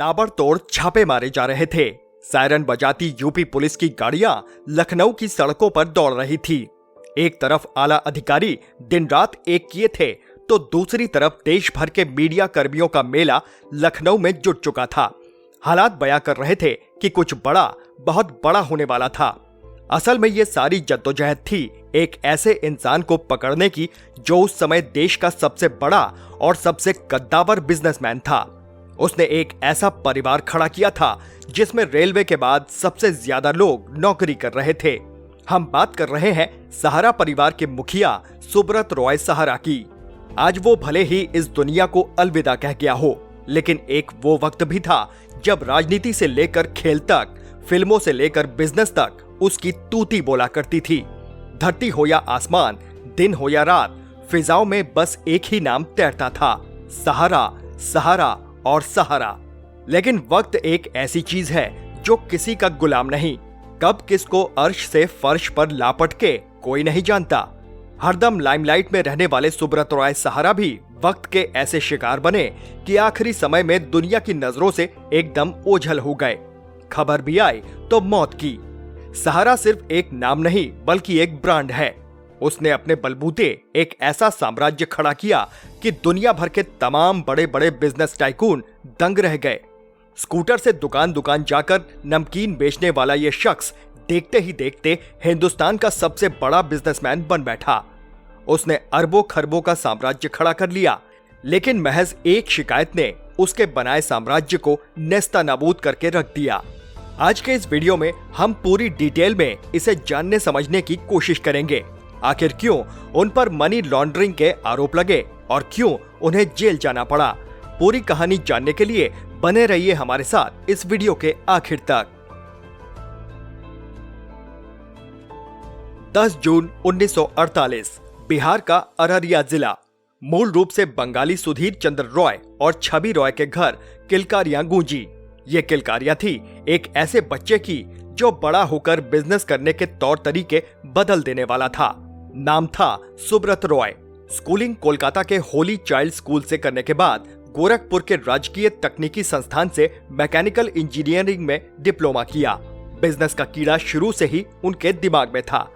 ताबड़तोड़ छापे मारे जा रहे थे। सायरन बजाती यूपी पुलिस की गाड़ियां लखनऊ की सड़कों पर दौड़ रही थी। एक तरफ आला अधिकारी दिन रात एक किए थे, तो दूसरी तरफ देश भर के मीडिया कर्मियों का मेला लखनऊ में जुट चुका था। हालात बयां कर रहे थे कि कुछ बड़ा, बहुत बड़ा होने वाला था। असल में ये सारी जद्दोजहद थी एक ऐसे इंसान को पकड़ने की जो उस समय देश का सबसे बड़ा और सबसे कद्दावर बिजनेसमैन था। उसने एक ऐसा परिवार खड़ा किया था जिसमें रेलवे के बाद सबसे ज्यादा लोग नौकरी कर रहे थे। हम बात कर रहे हैं सहारा परिवार के मुखिया सुब्रत रॉय सहारा की। आज वो भले ही इस दुनिया को अलविदा कह गया हो, लेकिन एक वो वक्त भी था जब राजनीति से लेकर खेल तक, फिल्मों से लेकर बिजनेस तक उसकी तूती बोला करती थी। धरती हो या आसमान, दिन हो या रात, फिजाओं में बस एक ही नाम तैरता था, सहारा, सहारा और सहारा। लेकिन वक्त एक ऐसी चीज है जो किसी का गुलाम नहीं। कब किसको अर्श से फर्श पर लापटके कोई नहीं जानता। हरदम लाइमलाइट में रहने वाले सुब्रत रॉय सहारा भी वक्त के ऐसे शिकार बने कि आखिरी समय में दुनिया की नजरों से एकदम ओझल हो गए। खबर भी आई तो मौत की। सहारा सिर्फ एक नाम नहीं बल्कि एक ब्रांड है। उसने अपने बलबूते एक ऐसा साम्राज्य खड़ा किया कि दुनिया भर के तमाम बड़े बड़े बिजनेस टाइकून दंग रह गए। स्कूटर से दुकान दुकान जाकर नमकीन बेचने वाला ये शख्स देखते ही देखते हिंदुस्तान का सबसे बड़ा बिजनेसमैन बन बैठा। उसने अरबों खरबों का साम्राज्य खड़ा कर लिया, लेकिन महज एक शिकायत ने उसके बनाए साम्राज्य को नेस्ता नाबूद करके रख दिया। आज के इस वीडियो में हम पूरी डिटेल में इसे जानने समझने की कोशिश करेंगे। आखिर क्यों उन पर मनी लॉन्ड्रिंग के आरोप लगे और क्यों उन्हें जेल जाना पड़ा। पूरी कहानी जानने के लिए बने रहिए हमारे साथ इस वीडियो के आखिर तक। 10 जून 1948 बिहार का अररिया जिला। मूल रूप से बंगाली सुधीर चंद्र रॉय और छवि रॉय के घर किलकारियां गूंजी। ये किलकारियां थी एक ऐसे बच्चे की जो बड़ा होकर बिजनेस करने के तौर तरीके बदल देने वाला था। नाम था सुब्रत रॉय। स्कूलिंग कोलकाता के होली चाइल्ड स्कूल से करने के बाद गोरखपुर के राजकीय तकनीकी संस्थान से मैकेनिकल इंजीनियरिंग में डिप्लोमा किया। बिजनेस का कीड़ा शुरू से ही उनके दिमाग में था।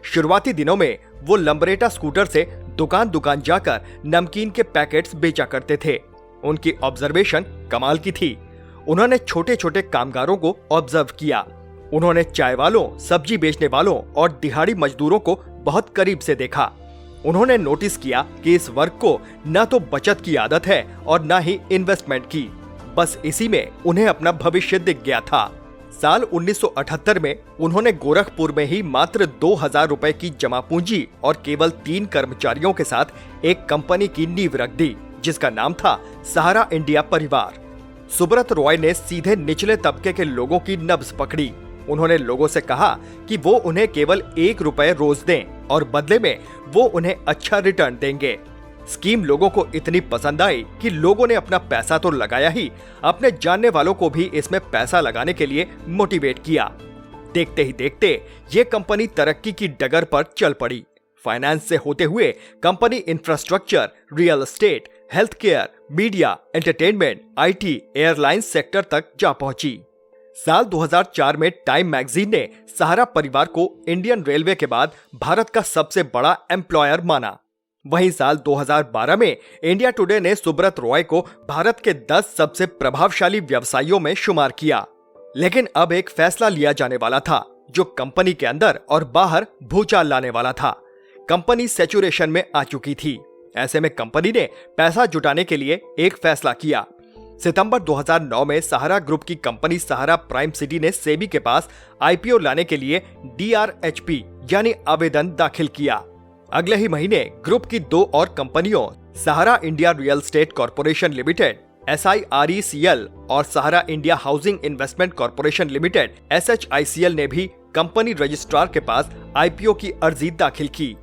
शुरुआती दिनों में वो लंबरेटा स्कूटर से दुकान दुकान जाकर नमकीन के पैकेट्स बेचा करते थे। उनकी ऑब्जर्वेशन कमाल की थी। उन्होंने छोटे छोटे कामगारों को ऑब्जर्व किया। उन्होंने चाय वालों, सब्जी बेचने वालों और दिहाड़ी मजदूरों को बहुत करीब से देखा। उन्होंने नोटिस किया कि इस वर्ग को न तो बचत की आदत है और न ही इन्वेस्टमेंट की। बस इसी में उन्हें अपना भविष्य दिख गया था। साल 1978 में उन्होंने गोरखपुर में ही मात्र 2000 रुपए की जमा पूंजी और केवल 3 कर्मचारियों के साथ एक कंपनी की नींव रख दी, जिसका नाम था सहारा इंडिया परिवार। सुब्रत रॉय ने सीधे निचले तबके के लोगों की नब्ज पकड़ी। उन्होंने लोगों से कहा कि वो उन्हें केवल 1 रुपए रोज दें और बदले में वो उन्हें अच्छा रिटर्न देंगे। स्कीम लोगों को इतनी पसंद आई कि लोगों ने अपना पैसा तो लगाया ही, अपने जानने वालों को भी इसमें पैसा लगाने के लिए मोटिवेट किया। देखते ही देखते ये कंपनी तरक्की की डगर पर चल पड़ी। फाइनेंस से होते हुए company infrastructure, real estate, health care, media, entertainment, IT, airlines sector तक जा पहुंची। साल 2004 में टाइम मैगजीन ने सहारा परिवार को इंडियन रेलवे के बाद भारत का सबसे बड़ा एम्प्लॉयर माना। वहीं साल 2012 में इंडिया टुडे ने सुब्रत रॉय को भारत के 10 सबसे प्रभावशाली व्यवसायियों में शुमार किया। लेकिन अब एक फैसला लिया जाने वाला था जो कंपनी के अंदर और बाहर भूचाल लाने वाला था। कंपनी सैचुरेशन में आ चुकी थी। ऐसे में कंपनी ने पैसा जुटाने के लिए एक फैसला किया। सितंबर 2009 में सहारा ग्रुप की कंपनी सहारा प्राइम सिटी ने सेबी के पास IPO लाने के लिए DRHP यानी आवेदन दाखिल किया। अगले ही महीने ग्रुप की 2 और कंपनियों Sahara India real estate corporation limited SIRECL और Sahara India housing investment corporation limited SHICL ने भी कंपनी रजिस्ट्रार के पास IPO की अर्जी दाखिल की।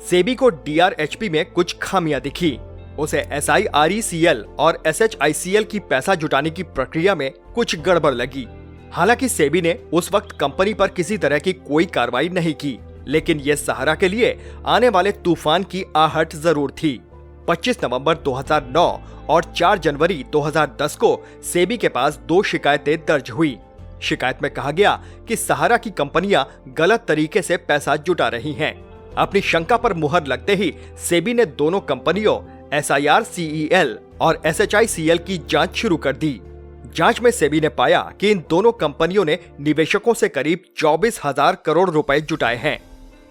सेबी को DRHP में कुछ खामियां दिखी। उसे SIRECL और SHICL की पैसा जुटाने की प्रक्रिया में कुछ गड़बड़ लगी। हालांकि सेबी ने उस वक्त कंपनी पर किसी तरह की कोई कार्रवाई नहीं की, लेकिन ये सहारा के लिए आने वाले तूफान की आहट जरूर थी। 25 नवंबर 2009 और 4 जनवरी 2010 को सेबी के पास 2 शिकायतें दर्ज हुई। शिकायत में कहा गया कि सहारा की कंपनियां गलत तरीके से पैसा जुटा रही हैं। अपनी शंका पर मुहर लगते ही सेबी ने दोनों कंपनियों SIRCEL और SHICL की जांच शुरू कर दी। जांच में सेबी ने पाया कि इन दोनों कंपनियों ने निवेशकों से करीब 24,000 करोड़ रुपए जुटाए हैं।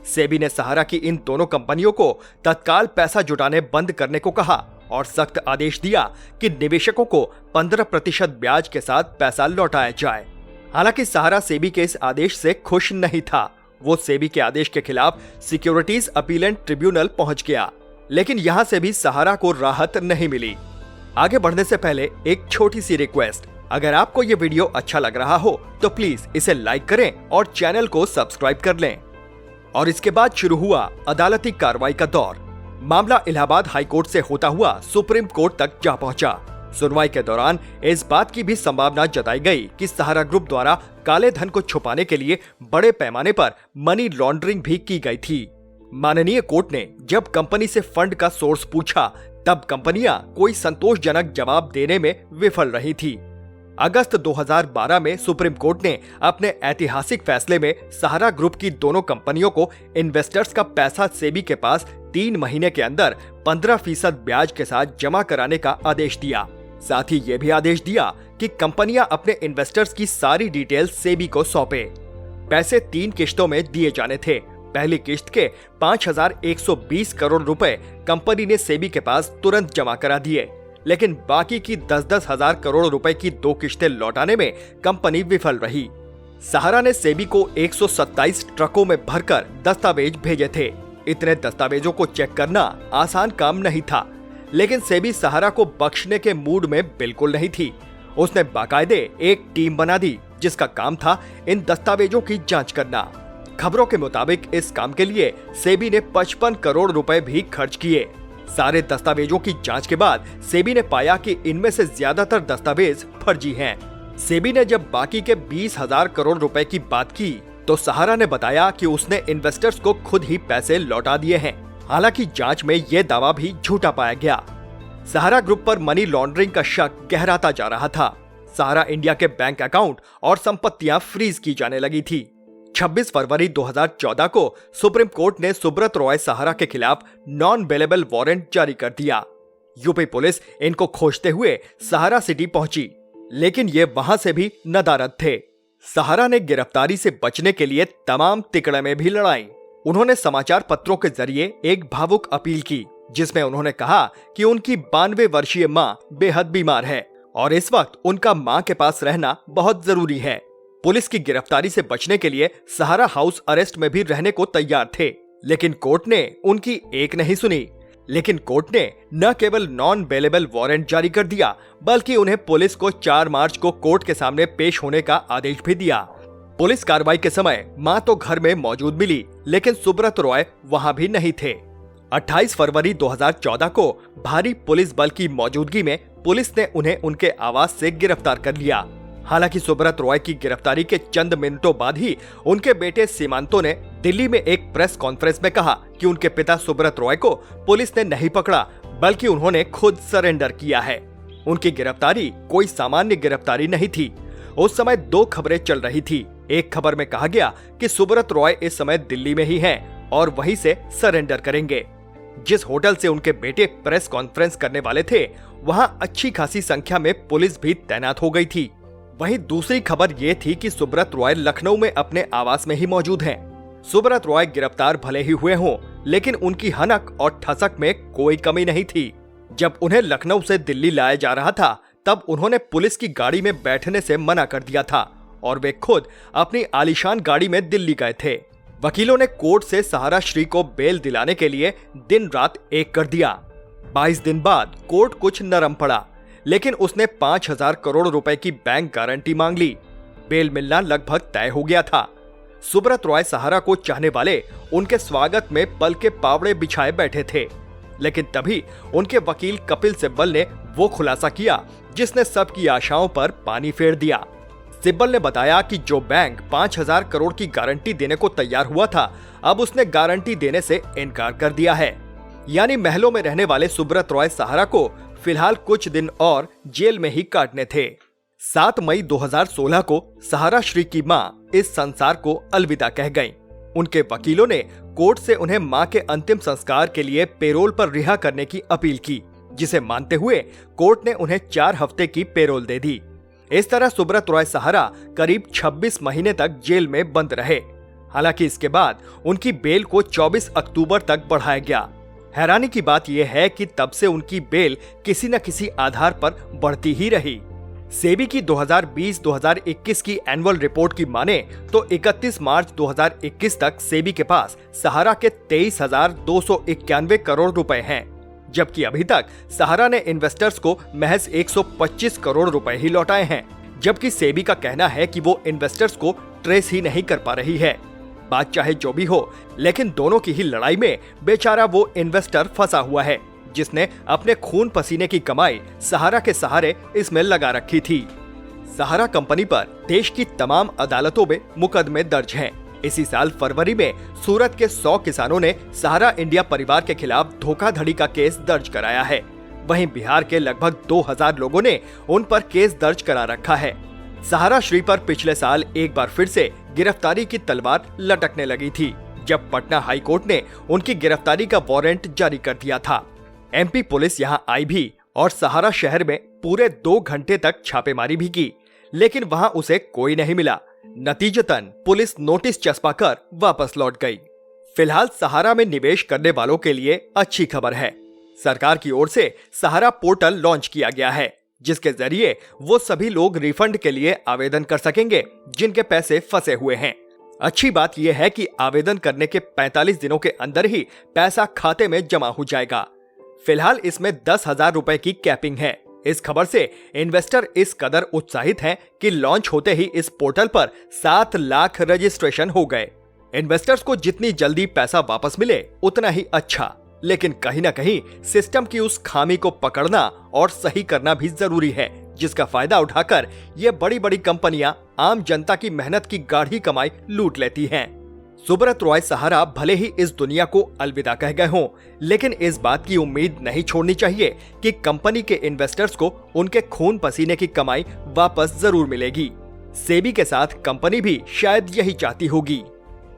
सेबी ने सहारा की इन दोनों कंपनियों को तत्काल पैसा जुटाने बंद करने को कहा और सख्त आदेश दिया कि निवेशकों को 15% ब्याज के साथ पैसा लौटाया जाए। हालांकि सहारा सेबी के इस आदेश से खुश नहीं था। वो सेबी के आदेश के खिलाफ सिक्योरिटीज अपीलेंट ट्रिब्यूनल पहुंच गया, लेकिन यहां से भी सहारा को राहत नहीं मिली। आगे बढ़ने से पहले एक छोटी सी रिक्वेस्ट, अगर आपको ये वीडियो अच्छा लग रहा हो तो प्लीज इसे लाइक करें और चैनल को सब्सक्राइब कर लें। और इसके बाद शुरू हुआ अदालती कार्रवाई का दौर। मामला इलाहाबाद हाई कोर्ट से होता हुआ सुप्रीम कोर्ट तक जा पहुंचा। सुनवाई के दौरान इस बात की भी संभावना जताई गई कि सहारा ग्रुप द्वारा काले धन को छुपाने के लिए बड़े पैमाने पर मनी लॉन्ड्रिंग भी की गई थी। माननीय कोर्ट ने जब कंपनी से फंड का सोर्स पूछा, तब कंपनियां कोई संतोषजनक जवाब देने में विफल रही थी। अगस्त 2012 में सुप्रीम कोर्ट ने अपने ऐतिहासिक फैसले में सहारा ग्रुप की दोनों कंपनियों को इन्वेस्टर्स का पैसा सेबी के पास 3 महीने के अंदर 15% ब्याज के साथ जमा कराने का आदेश दिया। साथ ही ये भी आदेश दिया कि कंपनियां अपने इन्वेस्टर्स की सारी डिटेल सेबी को सौंपे। पैसे 3 किश्तों में दिए जाने थे। पहली किश्त के 5,120 करोड़ रुपए कंपनी ने सेबी के पास तुरंत जमा करा दिए, लेकिन बाकी की 10-10 हजार करोड़ रुपए की 2 किश्तें लौटाने में कंपनी विफल रही। सहारा ने सेबी को 127 ट्रकों में भरकर दस्तावेज भेजे थे। इतने दस्तावेजों को चेक करना आसान काम नहीं था, लेकिन सेबी सहारा को बख्शने के मूड में बिल्कुल नहीं थी। उसने बाकायदे एक टीम बना दी जिसका काम था इन दस्तावेजों की जांच करना। खबरों के मुताबिक इस काम के लिए सेबी ने 55 करोड़ रुपए भी खर्च किए। सारे दस्तावेजों की जांच के बाद सेबी ने पाया कि इनमें से ज्यादातर दस्तावेज फर्जी हैं। सेबी ने जब बाकी के 20,000 करोड़ रुपए की बात की तो सहारा ने बताया कि उसने इन्वेस्टर्स को खुद ही पैसे लौटा दिए हैं। हालांकि जांच में यह दावा भी झूठा पाया गया। सहारा ग्रुप पर मनी लॉन्ड्रिंग का शक गहराता जा रहा था। सहारा इंडिया के बैंक अकाउंट और संपत्तियां फ्रीज की जाने लगी थी। 26 फरवरी 2014 को सुप्रीम कोर्ट ने सुब्रत रॉय सहारा के खिलाफ नॉन बेलेबल वारंट जारी कर दिया। यूपी पुलिस इनको खोजते हुए सहारा सिटी पहुंची, लेकिन ये वहां से भी नदारद थे। सहारा ने गिरफ्तारी से बचने के लिए तमाम तिकड़में भी लड़ाई। उन्होंने समाचार पत्रों के जरिए एक भावुक अपील की, जिसमें उन्होंने कहा कि उनकी 92 वर्षीय मां बेहद बीमार है और इस वक्त उनका मां के पास रहना बहुत जरूरी है। पुलिस की गिरफ्तारी से बचने के लिए सहारा हाउस अरेस्ट में भी रहने को तैयार थे, लेकिन कोर्ट ने उनकी एक नहीं सुनी। लेकिन कोर्ट ने न केवल नॉन बेलेबल वारंट जारी कर दिया, बल्कि उन्हें पुलिस को 4 मार्च को कोर्ट के सामने पेश होने का आदेश भी दिया। पुलिस कार्रवाई के समय मां तो घर में मौजूद मिली, लेकिन सुब्रत रॉय वहां भी नहीं थे। 28 फरवरी 2014 को भारी पुलिस बल की मौजूदगी में पुलिस ने उन्हें उनके आवास से गिरफ्तार कर लिया। हालांकि सुब्रत रॉय की गिरफ्तारी के चंद मिनटों बाद ही उनके बेटे सीमांतो ने दिल्ली में एक प्रेस कॉन्फ्रेंस में कहा कि उनके पिता सुब्रत रॉय को पुलिस ने नहीं पकड़ा, बल्कि उन्होंने खुद सरेंडर किया है। उनकी गिरफ्तारी कोई सामान्य गिरफ्तारी नहीं थी। उस समय 2 खबरें चल रही थी। एक खबर में कहा गया कि सुब्रत रॉय इस समय दिल्ली में ही हैं और वहीं से सरेंडर करेंगे। जिस होटल से उनके बेटे प्रेस कॉन्फ्रेंस करने वाले थे, वहां अच्छी खासी संख्या में पुलिस भी तैनात हो गई थी। वहीं दूसरी खबर ये थी कि सुब्रत रॉय लखनऊ में अपने आवास में ही मौजूद हैं। सुब्रत रॉय गिरफ्तार भले ही हुए हों, लेकिन उनकी हनक और ठसक में कोई कमी नहीं थी। जब उन्हें लखनऊ से दिल्ली लाया जा रहा था, तब उन्होंने पुलिस की गाड़ी में बैठने से मना कर दिया था और वे खुद अपनी आलीशान गाड़ी में दिल्ली गए थे। वकीलों ने कोर्ट से सहारा श्री को बेल दिलाने के लिए दिन रात एक कर दिया। 22 दिन बाद कोर्ट कुछ नरम पड़ा, लेकिन उसने 5,000 करोड़ रुपए की बैंक गारंटी मांग ली। बेल मिलना लगभग तय हो गया था। सुब्रत रॉय सहारा को चाहने वाले उनके स्वागत में पल के पावड़े बिछाए बैठे थे, लेकिन तभी उनके वकील कपिल सिब्बल ने वो खुलासा किया जिसने सबकी आशाओं पर पानी फेर दिया। सिब्बल ने बताया कि जो बैंक 5,000 करोड़ की गारंटी देने को तैयार हुआ था, अब उसने गारंटी देने से इनकार कर दिया है। यानी महलों में रहने वाले सुब्रत रॉय सहारा को फिलहाल कुछ दिन और जेल में ही काटने थे। 7 मई 2016 को सहारा श्री की मां इस संसार को अलविदा कह गईं। उनके वकीलों ने कोर्ट से उन्हें मां के अंतिम संस्कार के लिए पेरोल पर रिहा करने की अपील की, जिसे मानते हुए कोर्ट ने उन्हें 4 हफ्ते की पेरोल दे दी। इस तरह सुब्रत रॉय सहारा करीब 26 महीने तक जेल में बंद रहे। हालांकि इसके बाद उनकी बेल को 24 अक्टूबर तक बढ़ाया गया। हैरानी की बात यह है कि तब से उनकी बेल किसी न किसी आधार पर बढ़ती ही रही। सेबी की 2020-2021 की एनुअल रिपोर्ट की माने तो 31 मार्च 2021 तक सेबी के पास सहारा के 23,291 करोड़ रुपए हैं, जबकि अभी तक सहारा ने इन्वेस्टर्स को महज 125 करोड़ रुपए ही लौटाए हैं। जबकि सेबी का कहना है कि वो इन्वेस्टर्स को ट्रेस ही नहीं कर पा रही है। बात चाहे जो भी हो, लेकिन दोनों की ही लड़ाई में बेचारा वो इन्वेस्टर फंसा हुआ है, जिसने अपने खून पसीने की कमाई सहारा के सहारे इसमें लगा रखी थी। सहारा कंपनी पर देश की तमाम अदालतों में मुकदमे दर्ज हैं। इसी साल फरवरी में सूरत के 100 किसानों ने सहारा इंडिया परिवार के खिलाफ धोखाधड़ी का केस दर्ज कराया है। वहीं बिहार के लगभग 2000 लोगों ने उन पर केस दर्ज करा रखा है। सहारा श्री पर पिछले साल एक बार फिर से गिरफ्तारी की तलवार लटकने लगी थी, जब पटना हाई कोर्ट ने उनकी गिरफ्तारी का वारंट जारी कर दिया था। एमपी पुलिस यहां आई भी और सहारा शहर में पूरे 2 घंटे तक छापेमारी भी की, लेकिन वहां उसे कोई नहीं मिला। नतीजतन पुलिस नोटिस चस्पा कर वापस लौट गई। फिलहाल सहारा में निवेश करने वालों के लिए अच्छी खबर है। सरकार की ओर से सहारा पोर्टल लॉन्च किया गया है, जिसके जरिए वो सभी लोग रिफंड के लिए आवेदन कर सकेंगे जिनके पैसे फंसे हुए हैं। अच्छी बात यह है कि आवेदन करने के 45 दिनों के अंदर ही पैसा खाते में जमा हो जाएगा। फिलहाल इसमें 10,000 रुपए की कैपिंग है। इस खबर से इन्वेस्टर इस कदर उत्साहित हैं कि लॉन्च होते ही इस पोर्टल पर 7 लाख रजिस्ट्रेशन हो गए। इन्वेस्टर्स को जितनी जल्दी पैसा वापस मिले उतना ही अच्छा, लेकिन कहीं ना कहीं सिस्टम की उस खामी को पकड़ना और सही करना भी जरूरी है, जिसका फायदा उठाकर ये बड़ी बड़ी कंपनियां आम जनता की मेहनत की गाढ़ी कमाई लूट लेती हैं। सुब्रत रॉय सहारा भले ही इस दुनिया को अलविदा कह गए हों, लेकिन इस बात की उम्मीद नहीं छोड़नी चाहिए कि कंपनी के इन्वेस्टर्स को उनके खून पसीने की कमाई वापस जरूर मिलेगी। सेबी के साथ कंपनी भी शायद यही चाहती होगी।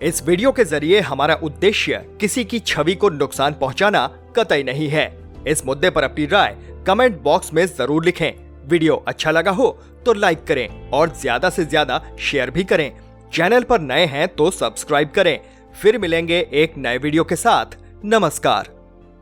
इस वीडियो के जरिए हमारा उद्देश्य किसी की छवि को नुकसान पहुंचाना कतई नहीं है। इस मुद्दे पर अपनी राय कमेंट बॉक्स में जरूर लिखें। वीडियो अच्छा लगा हो तो लाइक करें और ज्यादा से ज्यादा शेयर भी करें। चैनल पर नए हैं तो सब्सक्राइब करें। फिर मिलेंगे एक नए वीडियो के साथ। नमस्कार।